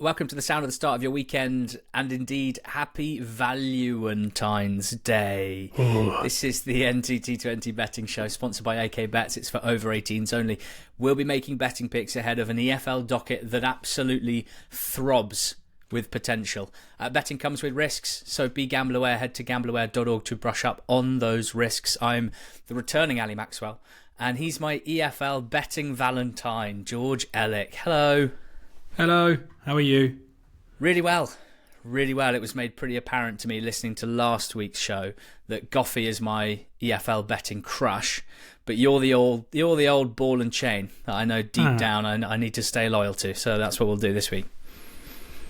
Welcome to the sound of the start of your weekend, and indeed, happy Valentine's Day. Ooh. This is the NTT20 betting show, sponsored by AK Bets. It's for over 18s only. We'll be making betting picks ahead of an EFL docket that absolutely throbs with potential. Betting comes with risks, so be gamble aware. Head to gambleaware.org to brush up on those risks. I'm the returning Ali Maxwell, and he's my EFL betting Valentine, George Elek. Hello. Hello, how are you? Really well. Really well. It was made pretty apparent to me listening to last week's show that Goffey is my EFL betting crush, but you're the old ball and chain that I know deep down I need to stay loyal to. So that's what we'll do this week.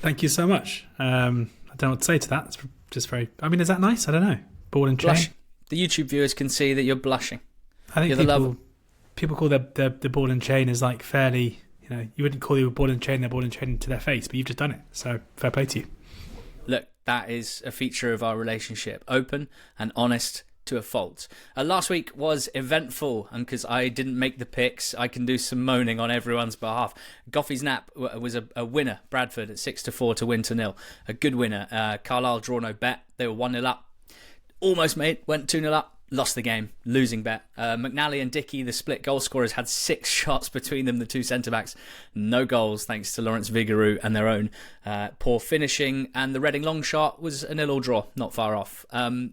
Thank you so much. I don't know what to say to that. It's just very... I mean, is that nice? I don't know. Ball and chain? Blush. The YouTube viewers can see that you're blushing. I think people call the ball and chain is like fairly... You wouldn't call your ball and chain their ball and chain to their face, but you've just done it. So fair play to you. Look, that is a feature of our relationship. Open and honest to a fault. Last week was eventful, and because I didn't make the picks, I can do some moaning on everyone's behalf. Goffey's Nap was a winner. Bradford at 6-4 to win to 0. A good winner. Carlisle draw no bet. They were 1-0 up. Almost made. Went 2-0 up. Lost the game, losing bet. McNally and Dickey, the split goal scorers, had 6 shots between them, the two centre-backs. No goals, thanks to Lawrence Vigouroux and their own poor finishing. And the Reading long shot was a 0-0 draw, not far off.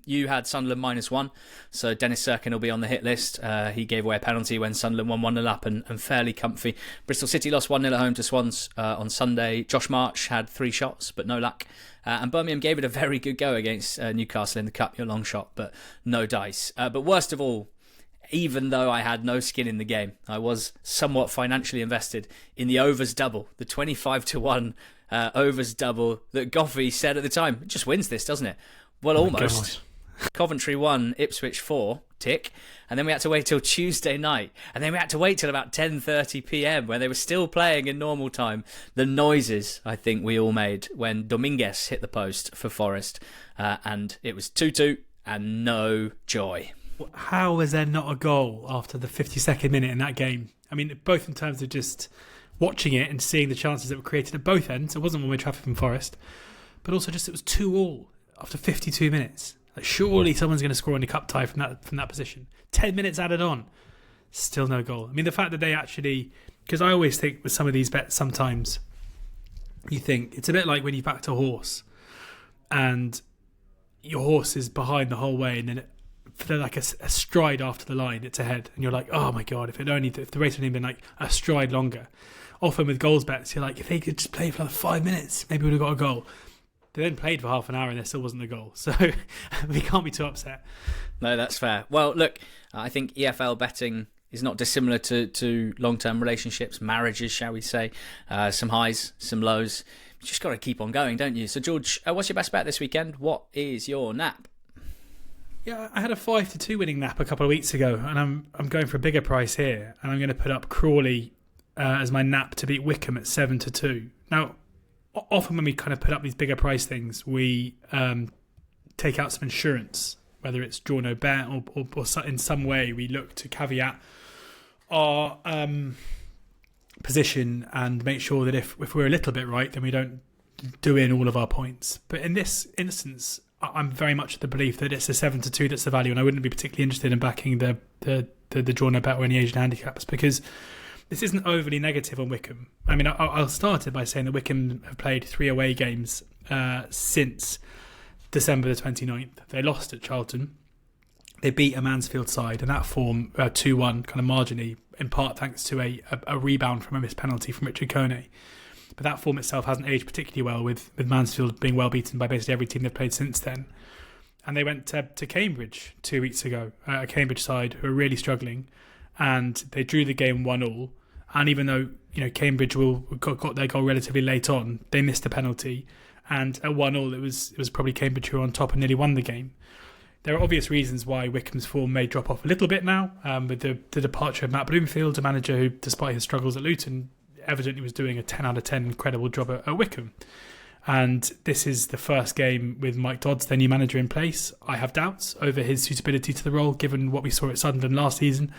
You had Sunderland -1, so Dennis Serkin will be on the hit list. He gave away a penalty when Sunderland won 1-0 up and fairly comfy. Bristol City lost 1-0 at home to Swans on Sunday. Josh March had 3 shots, but no luck. And Birmingham gave it a very good go against Newcastle in the Cup, your long shot, but no dice. But worst of all, even though I had no skin in the game, I was somewhat financially invested in the overs double, the 25-1 overs double that Goffey said at the time. It just wins this, doesn't it? Well, almost. Coventry 1, Ipswich 4, tick. And then we had to wait till Tuesday night. And then we had to wait till about 10:30 p.m. where they were still playing in normal time. The noises I think we all made when Dominguez hit the post for Forest. And it was 2-2 and no joy. How was there not a goal after the 52nd minute in that game? I mean, both in terms of just watching it and seeing the chances that were created at both ends. It wasn't one-way traffic from Forest. But also just it was 2-2 after 52 minutes. Like, surely someone's going to score in the cup tie from that position. 10 minutes added on, still no goal. I mean, the fact that they actually... Because I always think with some of these bets, sometimes you think it's a bit like when you backed a horse and your horse is behind the whole way, and then they're like a stride after the line, it's ahead, and you're like, oh my god, if the race had only been like a stride longer. Often with goals bets, you're like, if they could just play for another 5 minutes, maybe we would have got a goal. They then played for half an hour and there still wasn't a goal. So we can't be too upset. No, that's fair. Well, look, I think EFL betting is not dissimilar to long-term relationships, marriages, shall we say. Some highs, some lows. You just got to keep on going, don't you? So, George, what's your best bet this weekend? What is your nap? Yeah, I had a 5-2 winning nap a couple of weeks ago, and I'm going for a bigger price here, and I'm going to put up Crawley as my nap to beat Wycombe at 7-2. Now, often when we kind of put up these bigger price things, we take out some insurance, whether it's draw no bet or in some way we look to caveat our position and make sure that if we're a little bit right, then we don't do in all of our points. But in this instance, I'm very much of the belief that it's a 7-2 that's the value, and I wouldn't be particularly interested in backing the draw no bet or any Asian handicaps, because this isn't overly negative on Wycombe. I mean, I'll start it by saying that Wycombe have played 3 away games since December the 29th. They lost at Charlton. They beat a Mansfield side, and that form 2-1 kind of marginally, in part thanks to a rebound from a missed penalty from Richard Kone. But that form itself hasn't aged particularly well, with Mansfield being well beaten by basically every team they've played since then. And they went to Cambridge 2 weeks ago, a Cambridge side who are really struggling, and they drew the game 1-1. And even though Cambridge got their goal relatively late on, they missed a penalty, and at 1-1 it was probably Cambridge who were on top and nearly won the game. There are obvious reasons why Wycombe's form may drop off a little bit now, with the departure of Matt Bloomfield, a manager who, despite his struggles at Luton, evidently was doing a 10 out of 10 incredible job at Wycombe. And this is the first game with Mike Dodds, their new manager, in place. I have doubts over his suitability to the role, given what we saw at Sunderland last season,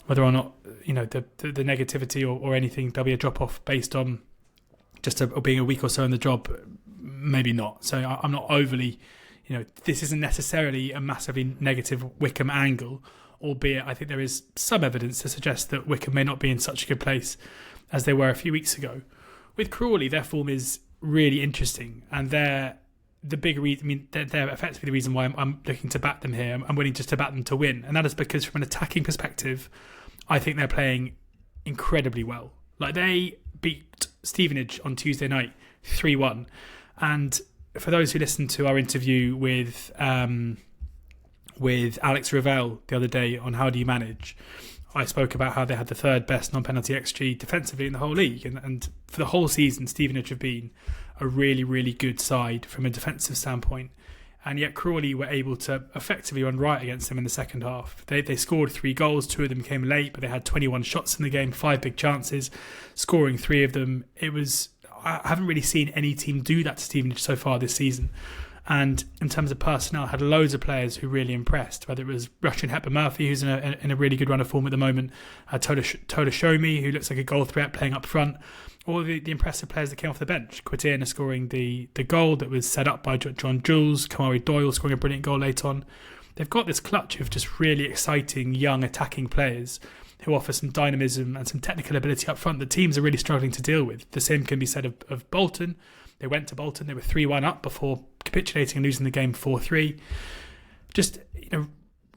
whether or not the negativity or anything, there'll be a drop-off based on just being a week or so in the job, maybe not. So I'm not overly, this isn't necessarily a massively negative Wycombe angle, albeit I think there is some evidence to suggest that Wycombe may not be in such a good place as they were a few weeks ago. With Crawley, their form is really interesting, and they're the big reason. I mean, they're effectively the reason why I'm looking to back them here. I'm willing just to back them to win, and that is because from an attacking perspective, I think they're playing incredibly well. Like, they beat Stevenage on Tuesday night 3-1, and for those who listened to our interview with Alex Ravel the other day on How Do You Manage, I spoke about how they had the third best non-penalty XG defensively in the whole league, and for the whole season Stevenage have been a really, really good side from a defensive standpoint, and yet Crawley were able to effectively run riot against them in the second half. They scored 3 goals, 2 of them came late, but they had 21 shots in the game, 5 big chances, scoring 3 of them. I haven't really seen any team do that to Stevenage so far this season. And in terms of personnel, had loads of players who really impressed, whether it was Russian Hepburn Murphy, who's in a really good run of form at the moment, Tola Shomi, who looks like a goal threat playing up front, or the impressive players that came off the bench. Quaterna scoring the goal that was set up by John Jules, Kamari Doyle scoring a brilliant goal late on. They've got this clutch of just really exciting young attacking players who offer some dynamism and some technical ability up front that teams are really struggling to deal with. The same can be said of Bolton. They went to Bolton, they were 3-1 up before capitulating and losing the game 4-3. Just,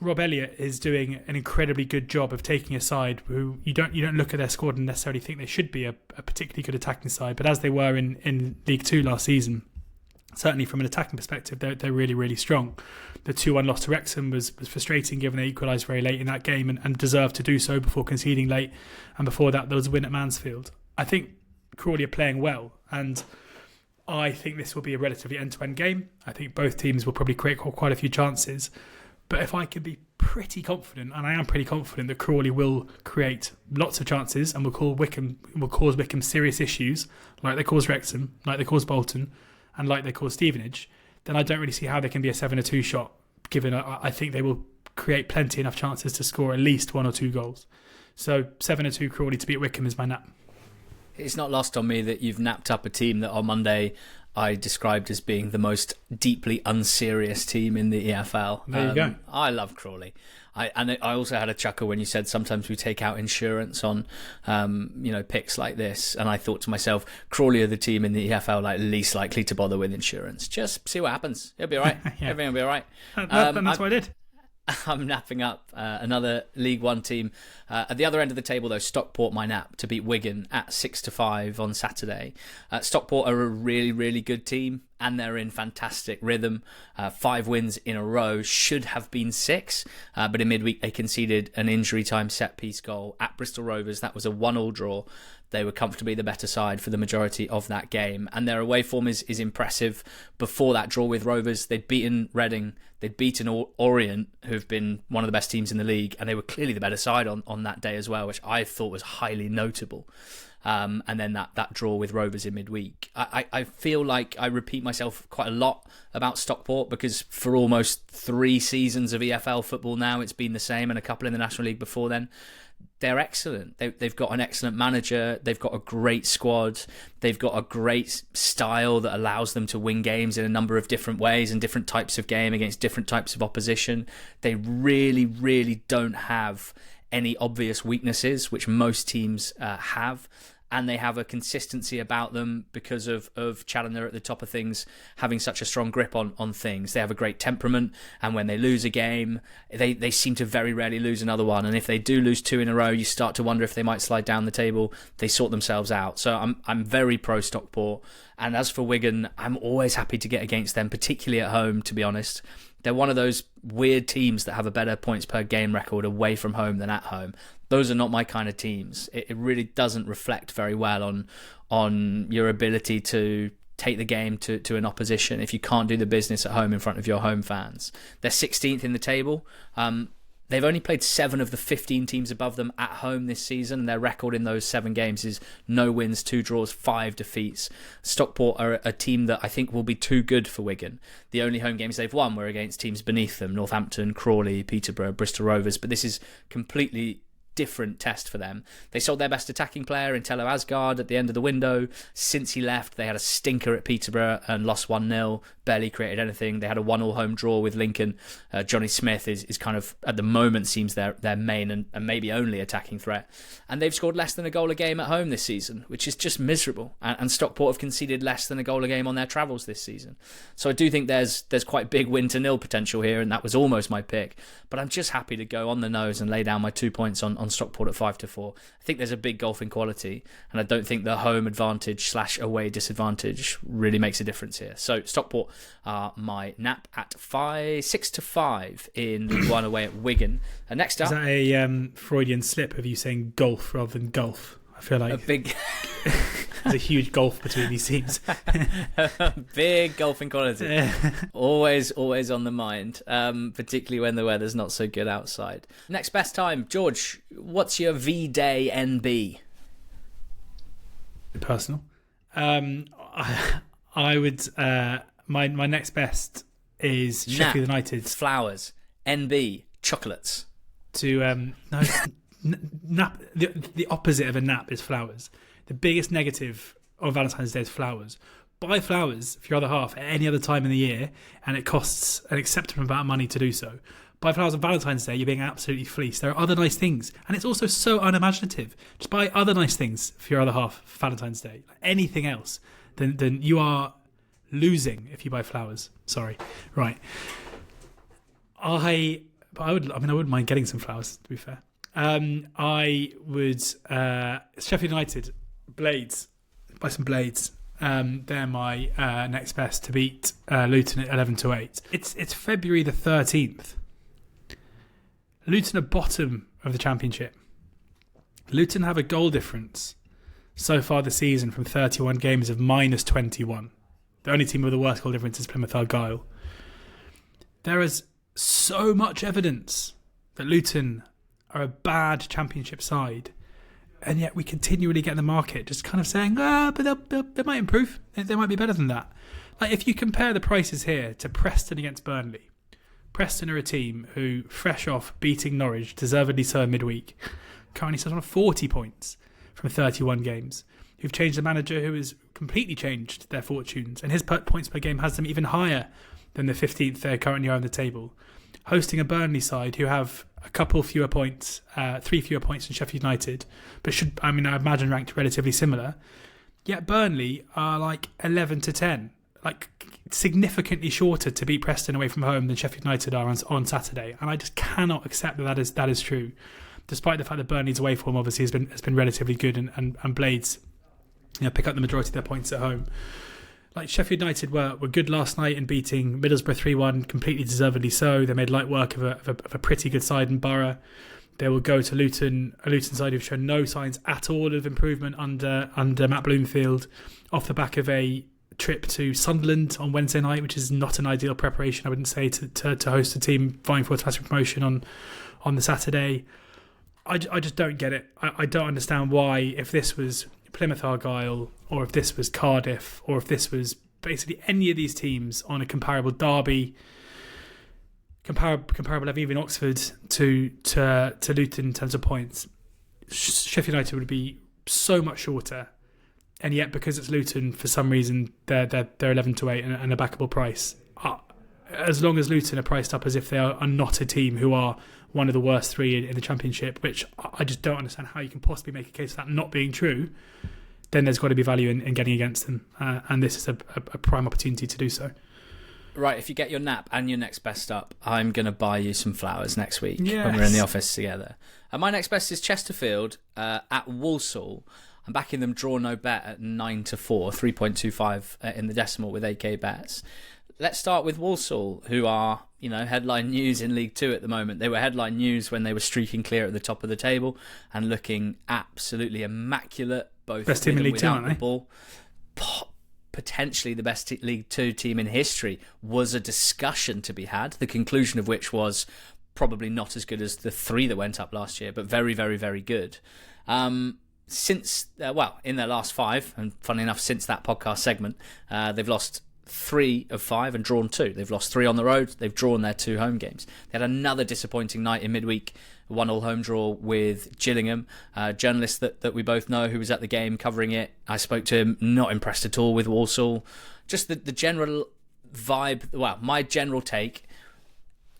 Rob Elliott is doing an incredibly good job of taking a side who you don't look at their squad and necessarily think they should be a particularly good attacking side, but as they were in League Two last season, certainly from an attacking perspective, they're really, really strong. The 2-1 loss to Wrexham was frustrating, given they equalised very late in that game and deserved to do so before conceding late, and before that there was a win at Mansfield. I think Crawley are playing well, and I think this will be a relatively end-to-end game. I think both teams will probably create quite a few chances. But if I can be pretty confident, and I am pretty confident, that Crawley will create lots of chances and will cause Wycombe serious issues, like they caused Wrexham, like they caused Bolton, and like they caused Stevenage, then I don't really see how they can be a 7-2 shot, given I think they will create plenty enough chances to score at least 1 or 2 goals. So 7-2 Crawley to beat Wycombe is my nap. It's not lost on me that you've napped up a team that on Monday I described as being the most deeply unserious team in the EFL. There you go. I love Crawley. I also had a chuckle when you said sometimes we take out insurance on picks like this, and I thought to myself, Crawley are the team in the EFL least likely to bother with insurance. Just see what happens. It'll be all right. Yeah. Everything will be all right. That's what I did. I'm napping up another League One team. At the other end of the table, though, Stockport, my nap, to beat Wigan at 6-5 on Saturday. Stockport are a really, really good team, and they're in fantastic rhythm. 5 wins in a row, should have been 6, but in midweek they conceded an injury time set-piece goal at Bristol Rovers. That was a 1-1 draw. They were comfortably the better side for the majority of that game, and their away form is impressive. Before that draw with Rovers, they'd beaten Reading, they'd beaten Orient, who've been one of the best teams in the league, and they were clearly the better side on that day as well, which I thought was highly notable. And then that draw with Rovers in midweek. I feel like I repeat myself quite a lot about Stockport, because for almost 3 seasons of EFL football now, it's been the same, and a couple in the National League before then. They're excellent. They've got an excellent manager. They've got a great squad. They've got a great style that allows them to win games in a number of different ways and different types of game against different types of opposition. They really, really don't have any obvious weaknesses, which most teams have. And they have a consistency about them because of Challoner at the top of things having such a strong grip on things. They have a great temperament, and when they lose a game, they seem to very rarely lose another one. And if they do lose 2 in a row, you start to wonder if they might slide down the table. They sort themselves out. So I'm very pro Stockport. And as for Wigan, I'm always happy to get against them, particularly at home, to be honest. They're one of those weird teams that have a better points per game record away from home than at home. Those are not my kind of teams. It really doesn't reflect very well on your ability to take the game to an opposition if you can't do the business at home in front of your home fans. They're 16th in the table. They've only played 7 of the 15 teams above them at home this season. Their record in those 7 games is no wins, 2 draws, 5 defeats. Stockport are a team that I think will be too good for Wigan. The only home games they've won were against teams beneath them: Northampton, Crawley, Peterborough, Bristol Rovers. But this is completely different test for them. They sold their best attacking player in Tello Asgard at the end of the window. Since he left, they had a stinker at Peterborough and lost 1-0, barely created anything. They had a 1-1 home draw with Lincoln. Johnny Smith is kind of, at the moment, seems their main and maybe only attacking threat. And they've scored less than a goal a game at home this season, which is just miserable. And Stockport have conceded less than a goal a game on their travels this season. So I do think there's quite big 1-0 potential here, and that was almost my pick. But I'm just happy to go on the nose and lay down my 2 points on Stockport at 5-4. I think there's a big golfing quality, and I don't think the home advantage / away disadvantage really makes a difference here. So Stockport are my nap at 6-5 in League One away at Wigan. And next up, is that a Freudian slip of you saying golf rather than golf? I feel like a big. There's a huge gulf between these teams. Big golfing quality. Always on the mind, particularly when the weather's not so good outside. Next best time, George, what's your V-Day NB? Personal. I would. My next best is Sheffield United. Flowers. NB. Chocolates. To nap. The opposite of a nap is flowers. The biggest negative of Valentine's Day is flowers. Buy flowers for your other half at any other time in the year, and it costs an acceptable amount of money to do so. Buy flowers on Valentine's Day, you're being absolutely fleeced. There are other nice things, and it's also so unimaginative. Just buy other nice things for your other half for Valentine's Day. Anything else, then you are losing if you buy flowers. Sorry. Right. I wouldn't mind getting some flowers, to be fair. I would Sheffield United Blades. Buy some Blades. They're my next best to beat Luton at 11-8. It's February the 13th. Luton are bottom of the Championship. Luton have a goal difference so far this season from 31 games of -21. The only team with the worst goal difference is Plymouth Argyle. There is so much evidence that Luton are a bad Championship side, and yet we continually get in the market just kind of saying, but they might improve. They might be better than that. Like, if you compare the prices here to Preston against Burnley, Preston are a team who, fresh off beating Norwich, deservedly so midweek, currently sits on 40 points from 31 games, who've changed the manager, who has completely changed their fortunes, and his points per game has them even higher than the 15th they currently are on the table. Hosting a Burnley side who have a couple fewer points, 3 fewer points than Sheffield United, but I imagine ranked relatively similar. Yet Burnley are like 11-10, like significantly shorter to beat Preston away from home than Sheffield United are on Saturday, and I just cannot accept that is true, despite the fact that Burnley's away form obviously has been relatively good, and Blades, pick up the majority of their points at home. Like, Sheffield United were good last night in beating Middlesbrough 3-1, completely deservedly so. They made light work of a pretty good side in Borough. They will go to Luton, a Luton side who've shown no signs at all of improvement under Matt Bloomfield, off the back of a trip to Sunderland on Wednesday night, which is not an ideal preparation, I wouldn't say, to host a team vying for automatic promotion on the Saturday. I just don't get it. I don't understand why, if this was Plymouth Argyle, or if this was Cardiff, or if this was basically any of these teams on a comparable derby, comparable level, even Oxford to Luton in terms of points, Sheffield United would be so much shorter, and yet because it's Luton, for some reason they're 11-8 and a backable price. As long as Luton are priced up as if they are not a team who are one of the worst three in the Championship, which I just don't understand how you can possibly make a case of that not being true, then there's got to be value in getting against them. And this is a prime opportunity to do so. Right, if you get your nap and your next best up, I'm going to buy you some flowers next week yes. when we're in the office together. And my next best is Chesterfield at Walsall. I'm backing them draw no bet at 9-4, 3.25 in the decimal with AK bets. Let's start with Walsall, who are, headline news in League Two at the moment. They were headline news when they were streaking clear at the top of the table and looking absolutely immaculate, both best team in League Two, aren't they? Ball. Potentially the best League Two team in history was a discussion to be had, the conclusion of which was probably not as good as the 3 that went up last year, but very, very, very good. Since, in their last 5, and funnily enough, since that podcast segment, they've lost 3 of 5 and drawn 2. They've lost 3 on the road. They've drawn their 2 home games. They had another disappointing night in midweek, 1-1 home draw with Gillingham. A journalist that we both know who was at the game covering it. I spoke to him, not impressed at all with Walsall. Just the general vibe, well, my general take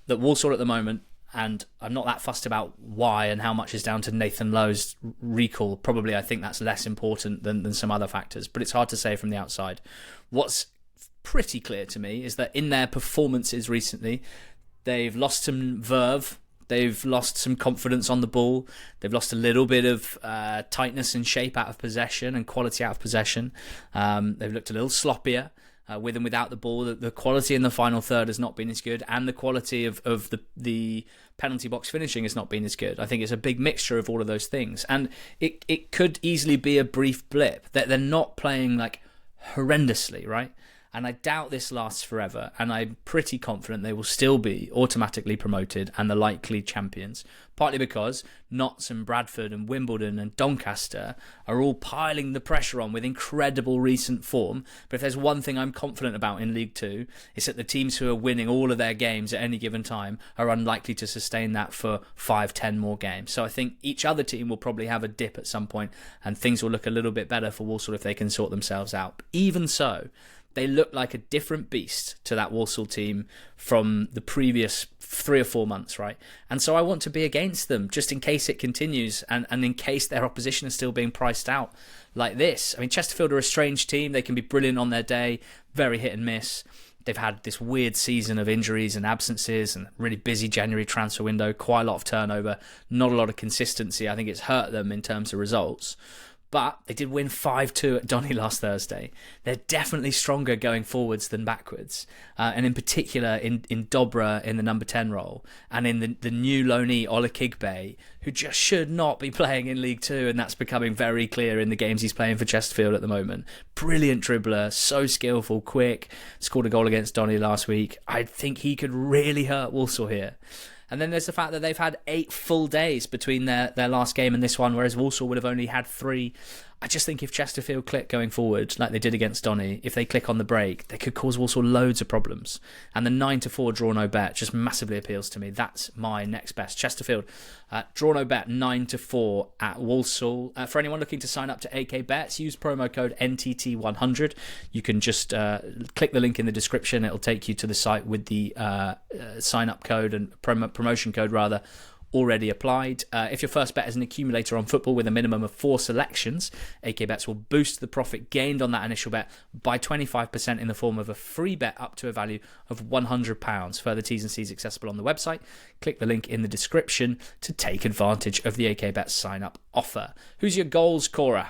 that Walsall at the moment, and I'm not that fussed about why and how much is down to Nathan Lowe's recall. Probably I think that's less important than some other factors, but it's hard to say from the outside. What's pretty clear to me is that in their performances recently, they've lost some verve, they've lost some confidence on the ball, they've lost a little bit of tightness and shape out of possession and quality out of possession. They've looked a little sloppier with and without the ball. The quality in the final third has not been as good, and the quality of the penalty box finishing has not been as good. I think it's a big mixture of all of those things, and it could easily be a brief blip. That they're not playing like horrendously, right? And I doubt this lasts forever, and I'm pretty confident they will still be automatically promoted and the likely champions, partly because Notts and Bradford and Wimbledon and Doncaster are all piling the pressure on with incredible recent form. But if there's one thing I'm confident about in League Two, it's that the teams who are winning all of their games at any given time are unlikely to sustain that for 5-10 more games. So I think each other team will probably have a dip at some point, and things will look a little bit better for Walsall if they can sort themselves out. Even so, they look like a different beast to that Walsall team from the previous 3 or 4 months, right? And so I want to be against them just in case it continues and in case their opposition is still being priced out like this. I mean, Chesterfield are a strange team. They can be brilliant on their day, very hit and miss. They've had this weird season of injuries and absences and really busy January transfer window, quite a lot of turnover, not a lot of consistency. I think it's hurt them in terms of results. But they did win 5-2 at Donny last Thursday. They're definitely stronger going forwards than backwards. And in particular, in Dobra in the number 10 role, and in the new loanee, Ola Kigbe, who just should not be playing in League Two, and that's becoming very clear in the games he's playing for Chesterfield at the moment. Brilliant dribbler, so skillful, quick, scored a goal against Donny last week. I think he could really hurt Walsall here. And then there's the fact that they've had 8 full days between their last game and this one, whereas Walsall would have only had 3. I just think if Chesterfield click going forward, like they did against Donny, if they click on the break, they could cause Walsall loads of problems. And the 9-4 draw no bet just massively appeals to me. That's my next best. Chesterfield, draw no bet 9-4 at Walsall. For anyone looking to sign up to AK Bets, use promo code NTT100. You can just click the link in the description. It'll take you to the site with the sign up code and promotion code rather, already applied. If your first bet is an accumulator on football with a minimum of 4 selections, AK Bets will boost the profit gained on that initial bet by 25% in the form of a free bet up to a value of £100. Further T's and C's accessible on the website. Click the link in the description to take advantage of the AK Bets sign-up offer. Who's your goals scorer?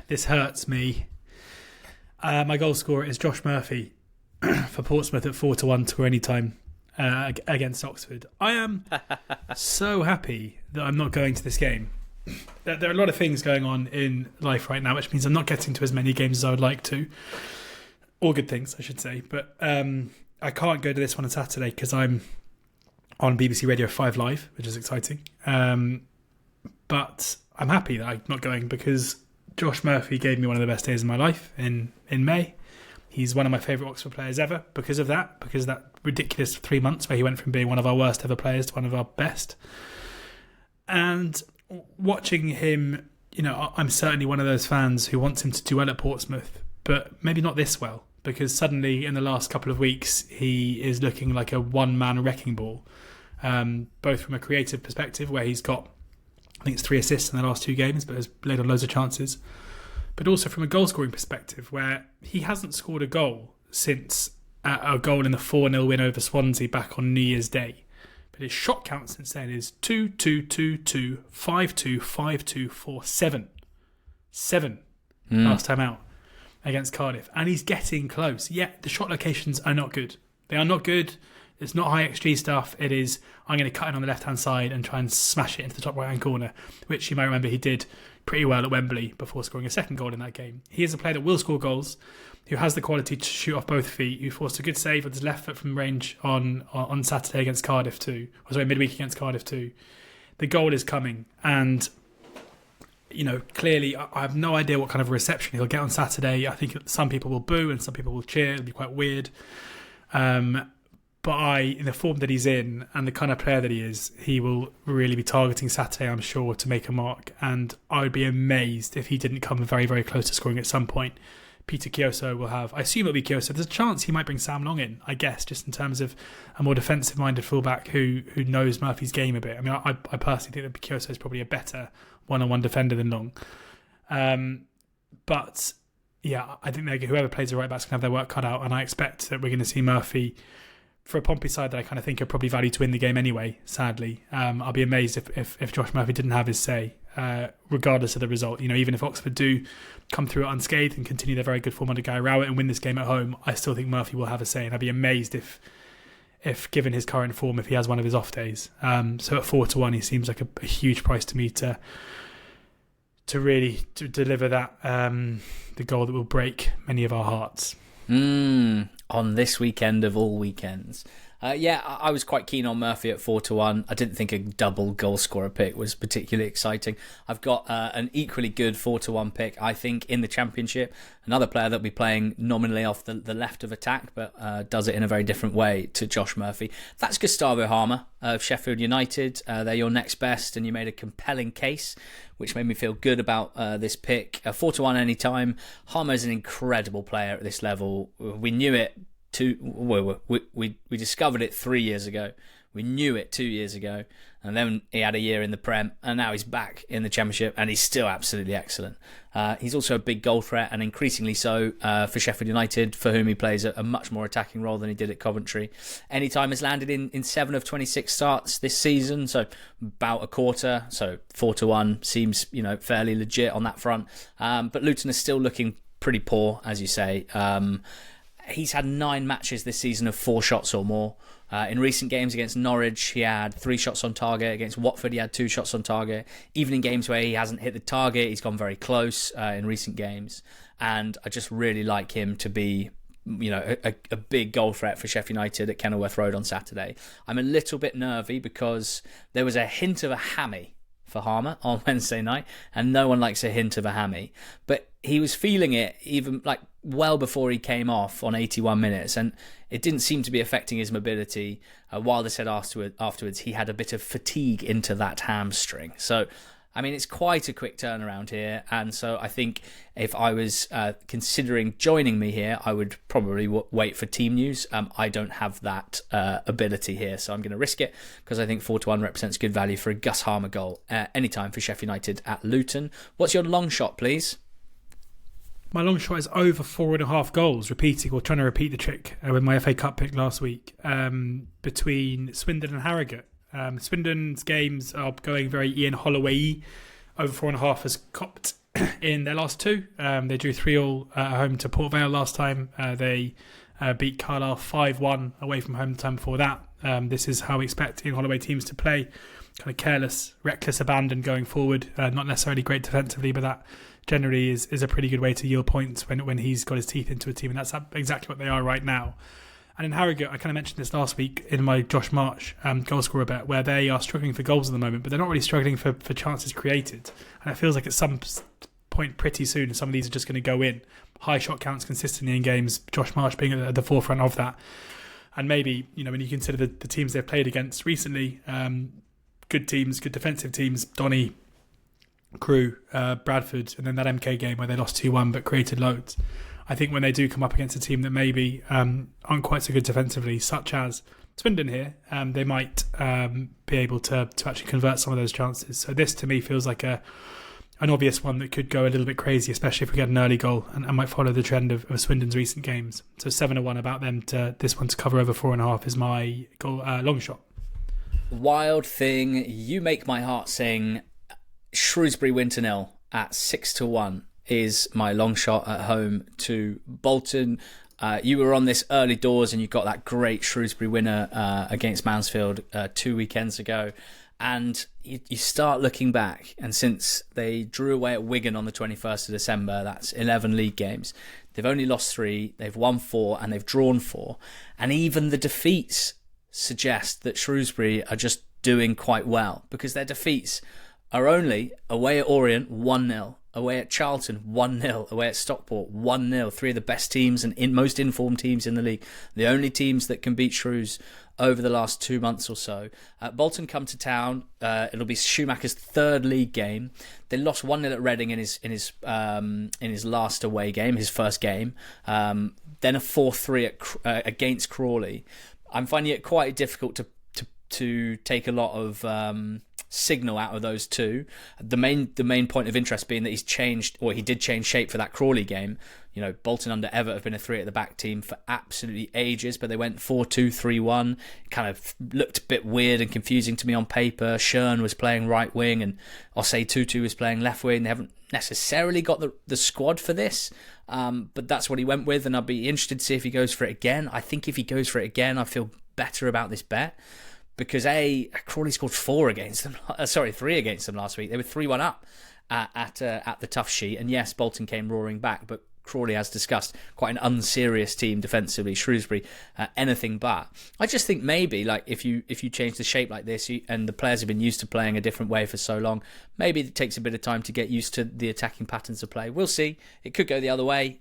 This hurts me. My goal scorer is Josh Murphy for Portsmouth at 4-1 to score any time against Oxford. I am so happy that I'm not going to this game. There are a lot of things going on in life right now, which means I'm not getting to as many games as I would like to. All good things, I should say. But I can't go to this one on Saturday because I'm on BBC Radio 5 Live, which is exciting. But I'm happy that I'm not going because Josh Murphy gave me one of the best days of my life in May. He's one of my favourite Oxford players ever because of that ridiculous 3 months where he went from being one of our worst ever players to one of our best. And watching him, I'm certainly one of those fans who wants him to do well at Portsmouth, but maybe not this well, because suddenly in the last couple of weeks he is looking like a one-man wrecking ball, both from a creative perspective where he's got, I think it's 3 assists in the last 2 games, but has laid on loads of chances, but also from a goal-scoring perspective where he hasn't scored a goal since a goal in the 4-0 win over Swansea back on New Year's Day. But his shot count since then is 2-2-2-2, 5-2, 5-2, 4-7. 7 last time out against Cardiff. And he's getting close. Yeah, the shot locations are not good. They are not good. It's not high XG stuff. It is, I'm going to cut in on the left-hand side and try and smash it into the top right-hand corner, which you might remember he did pretty well at Wembley before scoring a second goal in that game. He is a player that will score goals, who has the quality to shoot off both feet, who forced a good save with his left foot from range on Saturday against Cardiff too. Midweek against Cardiff too. The goal is coming, and clearly I have no idea what kind of reception he'll get on Saturday. I think some people will boo and some people will cheer. It'll be quite weird. But in the form that he's in and the kind of player that he is, he will really be targeting Saturday, I'm sure, to make a mark. And I would be amazed if he didn't come very, very close to scoring at some point. Peter Kioso will have, I assume it'll be Kioso. There's a chance he might bring Sam Long in, I guess, just in terms of a more defensive-minded fullback who knows Murphy's game a bit. I mean, I personally think that Kioso is probably a better one-on-one defender than Long. But yeah, I think whoever plays the right back's going to have their work cut out, and I expect that we're going to see Murphy, for a Pompey side that I kind of think are probably valued to win the game anyway, sadly. I'll be amazed if Josh Murphy didn't have his say, regardless of the result. Even if Oxford do come through it unscathed and continue their very good form under Guy Rowett and win this game at home, I still think Murphy will have a say, and I'd be amazed if given his current form, if he has one of his off days. So at 4-1, he seems like a huge price to me to really deliver that the goal that will break many of our hearts. On this weekend of all weekends. I was quite keen on Murphy at 4-1. I didn't think a double goal scorer pick was particularly exciting. I've got an equally good 4-1 pick, I think, in the Championship. Another player that will be playing nominally off the left of attack, but does it in a very different way to Josh Murphy. That's Gustavo Harmer of Sheffield United. They're your next best, and you made a compelling case, which made me feel good about this pick. 4-1 anytime. Harmer is an incredible player at this level. We knew it. We discovered it 3 years ago. We knew it 2 years ago, and then he had a year in the Prem, and now he's back in the Championship, and he's still absolutely excellent. He's also a big goal threat, and increasingly so for Sheffield United, for whom he plays a much more attacking role than he did at Coventry. Anytime has landed in 7 of 26 starts this season, so about a quarter. So 4-1 seems fairly legit on that front. But Luton is still looking pretty poor, as you say. He's had 9 matches this season of 4 shots or more. In recent games against Norwich, he had 3 shots on target. Against Watford, he had 2 shots on target. Even in games where he hasn't hit the target, he's gone very close in recent games. And I just really like him to be a big goal threat for Sheffield United at Kenilworth Road on Saturday. I'm a little bit nervy because there was a hint of a hammy for Harmer on Wednesday night, and no one likes a hint of a hammy, but he was feeling it even well before he came off on 81 minutes, and it didn't seem to be affecting his mobility. Wilder said afterwards he had a bit of fatigue into that hamstring. So I mean, it's quite a quick turnaround here, and so I think if I was considering joining me here, I would probably wait for team news. I don't have that ability here, so I'm going to risk it because I think 4-1 represents good value for a Gus Harmer goal anytime for Sheffield United at Luton. What's your long shot, please? My long shot is over 4.5 goals, trying to repeat the trick with my FA Cup pick last week between Swindon and Harrogate. Swindon's games are going very Ian Holloway-y. Over 4.5 has copped in their last 2. They drew 3-3 at home to Port Vale last time. They beat Carlisle 5-1 away from home the time before that. This is how we expect Ian Holloway teams to play. Kind of careless, reckless abandon going forward. Not necessarily great defensively, but that generally is a pretty good way to yield points when he's got his teeth into a team. And that's exactly what they are right now. And in Harrogate, I kind of mentioned this last week in my Josh March goalscorer bet, where they are struggling for goals at the moment, but they're not really struggling for chances created. And it feels like at some point pretty soon, some of these are just going to go in. High shot counts consistently in games, Josh March being at the forefront of that. And maybe, when you consider the teams they've played against recently, good teams, good defensive teams, Donny, Crewe, Bradford, and then that MK game where they lost 2-1 but created loads. I think when they do come up against a team that maybe aren't quite so good defensively, such as Swindon here, they might be able to actually convert some of those chances. So this to me feels like an obvious one that could go a little bit crazy, especially if we get an early goal, and might follow the trend of Swindon's recent games. So 7-1 about them this one to cover over 4.5 is my goal, long shot. Wild thing, you make my heart sing. Shrewsbury win to 0 at 6-1 is my long shot at home to Bolton. You were on this early doors and you got that great Shrewsbury winner against Mansfield 2 weekends ago. And you start looking back, and since they drew away at Wigan on the 21st of December, that's 11 league games. They've only lost 3, they've won 4, and they've drawn 4. And even the defeats suggest that Shrewsbury are just doing quite well, because their defeats are only away at Orient 1-0, away at Charlton 1-0, away at Stockport 1-0. Three of the best teams and most informed teams in the league. The only teams that can beat Shrews over the last 2 months or so. Bolton come to town. It'll be Schumacher's third league game. They lost 1-0 at Reading in his last away game, his first game. Then a 4-3 against Crawley. I'm finding it quite difficult to take a lot of signal out of those two. The main point of interest being that he did change shape for that Crawley game. You know, Bolton under Everett have been a 3 at the back team for absolutely ages, but they went 4-2-3-1. It kind of looked a bit weird and confusing to me on paper. Schön was playing right wing and Osei Tutu was playing left wing. They haven't necessarily got the squad for this, but that's what he went with, and I'd be interested to see if he goes for it again. I think if he goes for it again, I feel better about this bet. Because Crawley scored 3 against them last week. They were 3-1 up at the tough sheet. And yes, Bolton came roaring back, but Crawley, as discussed, quite an unserious team defensively. Shrewsbury, anything but. I just think maybe like if you change the shape like this, and the players have been used to playing a different way for so long, maybe it takes a bit of time to get used to the attacking patterns of play. We'll see. It could go the other way.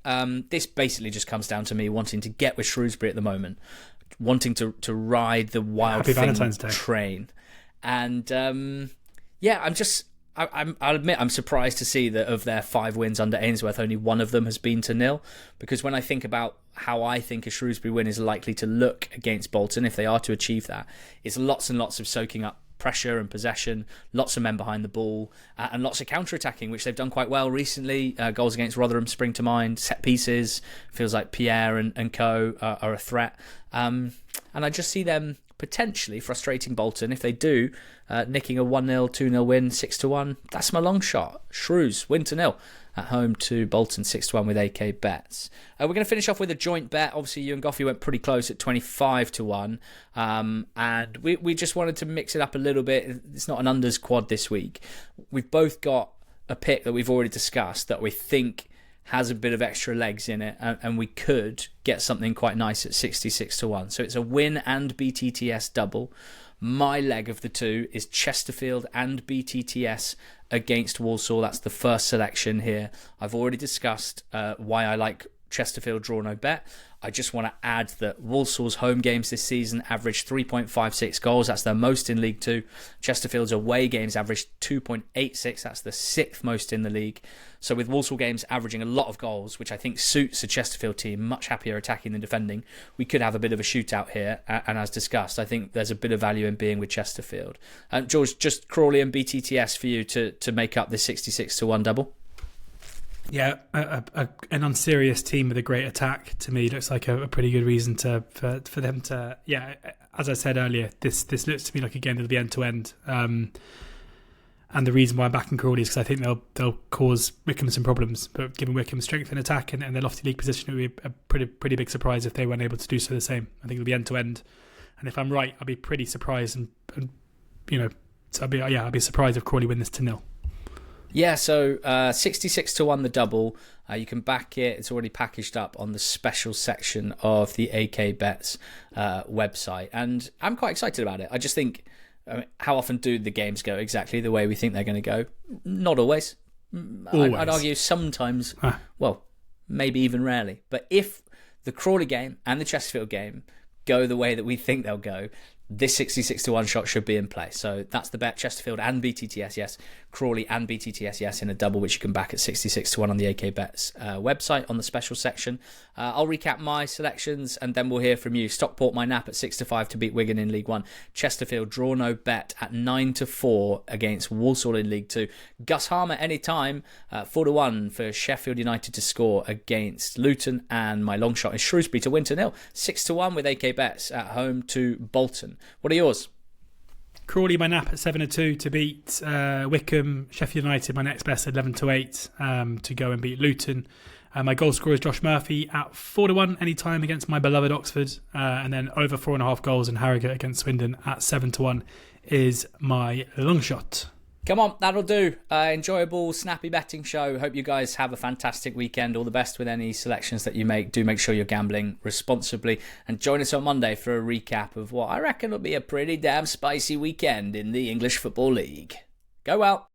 This basically just comes down to me wanting to get with Shrewsbury at the moment. Wanting to ride the wild thing train, and I'll admit I'm surprised to see that of their 5 wins under Ainsworth, only one of them has been to 0. Because when I think about how I think a Shrewsbury win is likely to look against Bolton, if they are to achieve that, it's lots and lots of soaking up pressure and possession, lots of men behind the ball, and lots of counter-attacking, which they've done quite well recently. Goals against Rotherham spring to mind. Set pieces, feels like Pierre and co are a threat. And I just see them potentially frustrating Bolton. If they do, nicking a 1-0, 2-0 win, 6-1. That's my long shot. Shrews, win to 0 at home to Bolton, 6-1 with AK bets. We're going to finish off with a joint bet. Obviously, you and Goffey went pretty close at 25-1. And we just wanted to mix it up a little bit. It's not an unders quad this week. We've both got a pick that we've already discussed that we think has a bit of extra legs in it, and we could get something quite nice at 66-1. So it's a win and BTTS double. My leg of the two is Chesterfield and BTTS against Walsall. That's the first selection here. I've already discussed why I like Chesterfield draw no bet. I just want to add that Walsall's home games this season averaged 3.56 goals. That's their most in League Two. Chesterfield's away games averaged 2.86. That's the 6th most in the league. So with Walsall games averaging a lot of goals, which I think suits a Chesterfield team, much happier attacking than defending, we could have a bit of a shootout here. And as discussed, I think there's a bit of value in being with Chesterfield. George, just Crawley and BTTS for you to make up this 66-1 double. Yeah, an unserious team with a great attack to me looks like a pretty good reason for them to. Yeah, as I said earlier, this looks to me like a game that'll be end to end. And the reason why I'm backing Crawley is because I think they'll cause Wycombe some problems. But given Wycombe's strength in attack and their lofty league position, it would be a pretty big surprise if they weren't able to do so the same. I think it'll be end to end. And if I'm right, I'll be pretty surprised and so I'll be surprised if Crawley win this to 0. Yeah, so 66-1 the double. You can back it. It's already packaged up on the special section of the AK Bets website. And I'm quite excited about it. I just think, how often do the games go exactly the way we think they're going to go? Not always. I'd argue sometimes, well, maybe even rarely. But if the Crawley game and the Chesterfield game go the way that we think they'll go, this 66-1 shot should be in play. So that's the bet. Chesterfield and BTTS, yes. Crawley and BTTS, yes, in a double, which you can back at 66-1 on the AK Bets website on the special section. I'll recap my selections and then we'll hear from you. Stockport, my nap at 6-5 to beat Wigan in League One. Chesterfield, draw no bet at 9-4 against Walsall in League Two. Gus Harmer anytime, 4-1 for Sheffield United to score against Luton. And my long shot is Shrewsbury to win to 0. 6-1 with AK Bets at home to Bolton. What are yours? Crawley, my nap at 7-2 to beat Wycombe. Sheffield United, my next best at 11-8 to go and beat Luton. My goal scorer is Josh Murphy at 4-1 anytime against my beloved Oxford. And then over 4.5 goals in Harrogate against Swindon at 7-1 is my long shot. Come on, that'll do. Enjoyable, snappy betting show. Hope you guys have a fantastic weekend. All the best with any selections that you make. Do make sure you're gambling responsibly. And join us on Monday for a recap of what I reckon will be a pretty damn spicy weekend in the English Football League. Go well.